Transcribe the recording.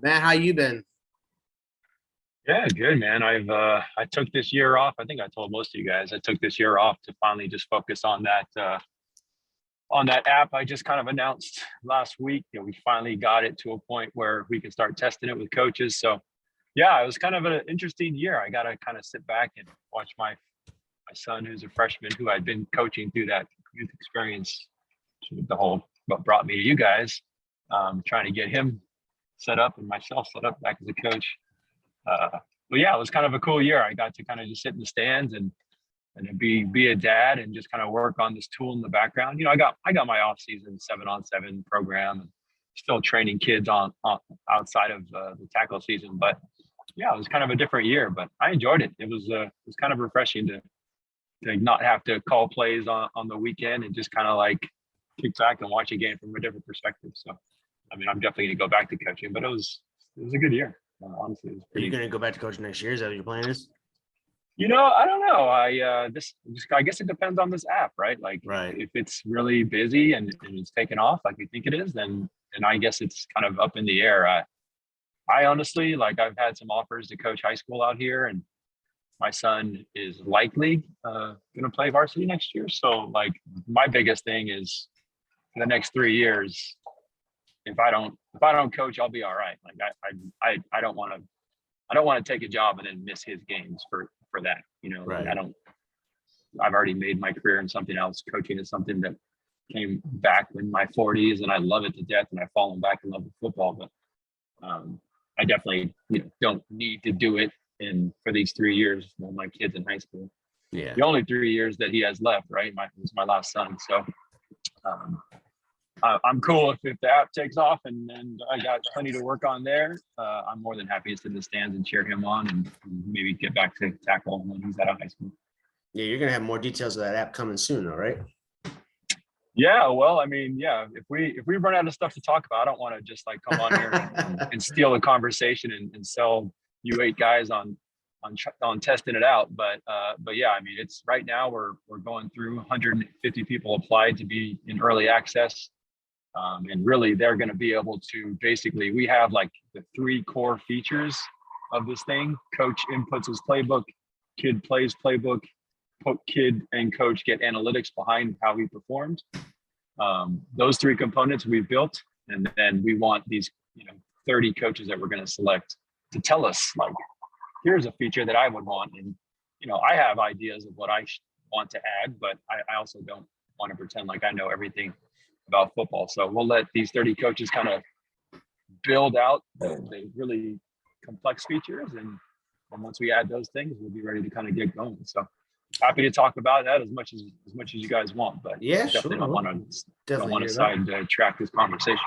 Matt, how you been? Yeah, good man. I took this year off. I think I told most of you guys I took this year off to finally just focus on that app I just kind of announced last week. We finally got it to a point where we can start testing it with coaches. So yeah, it was kind of an interesting year. I got to kind of sit back and watch my son, who's a freshman, who I'd been coaching through that youth experience, the whole what brought me to you guys, trying to get him set up and myself set up back as a coach. But yeah, it was kind of a cool year. I got to kind of just sit in the stands and then be a dad and just kind of work on this tool in the background. I got my off season 7-on-7 program and still training kids on outside of the tackle season. But yeah, it was kind of a different year, but I enjoyed it. It was kind of refreshing to not have to call plays on the weekend and just kind of like kick back and watch a game from a different perspective. So, I mean, I'm definitely going to go back to coaching, but it was a good year. Honestly, it was Are you going to go back to coaching next year? Is that what your plan is? I don't know. I guess it depends on this app, right? Like, Right. if it's really busy and it's taken off like we think it is, then I guess it's kind of up in the air. I honestly, like, I've had some offers to coach high school out here, and my son is likely going to play varsity next year. So, like, my biggest thing is for the next 3 years, if I don't coach, I'll be all right. Like, I don't want to take a job and then miss his games for that. Right. Like, I've already made my career in something else. Coaching is something that came back in my 40s, and I love it to death, and I've fallen back in love with football. But I definitely don't need to do it for these 3 years while my kid's in high school. Yeah. The only 3 years that he has left, right? It's my last son. So I'm cool if the app takes off and I got plenty to work on there. I'm more than happy to sit in the stands and cheer him on and maybe get back to tackle when he's out of high school. Yeah, you're going to have more details of that app coming soon, though, right? Yeah, well, I mean, yeah, if we run out of stuff to talk about, I don't want to just like come on here and steal a conversation and sell you 8 guys on testing it out. But yeah, I mean, it's right now we're going through 150 people applied to be in early access. And really, they're going to be able to basically, we have like the 3 core features of this thing. Coach inputs his playbook, kid plays playbook, kid and coach get analytics behind how he performed. Those 3 components we've built. And then we want these 30 coaches that we're going to select to tell us, like, here's a feature that I would want. And, I have ideas of what I want to add, but I also don't want to pretend like I know everything about football. So we'll let these 30 coaches kind of build out the really complex features. And once we add those things, we'll be ready to kind of get going. So happy to talk about that as much as you guys want, but Yeah, definitely sure. don't want to sidetrack this conversation.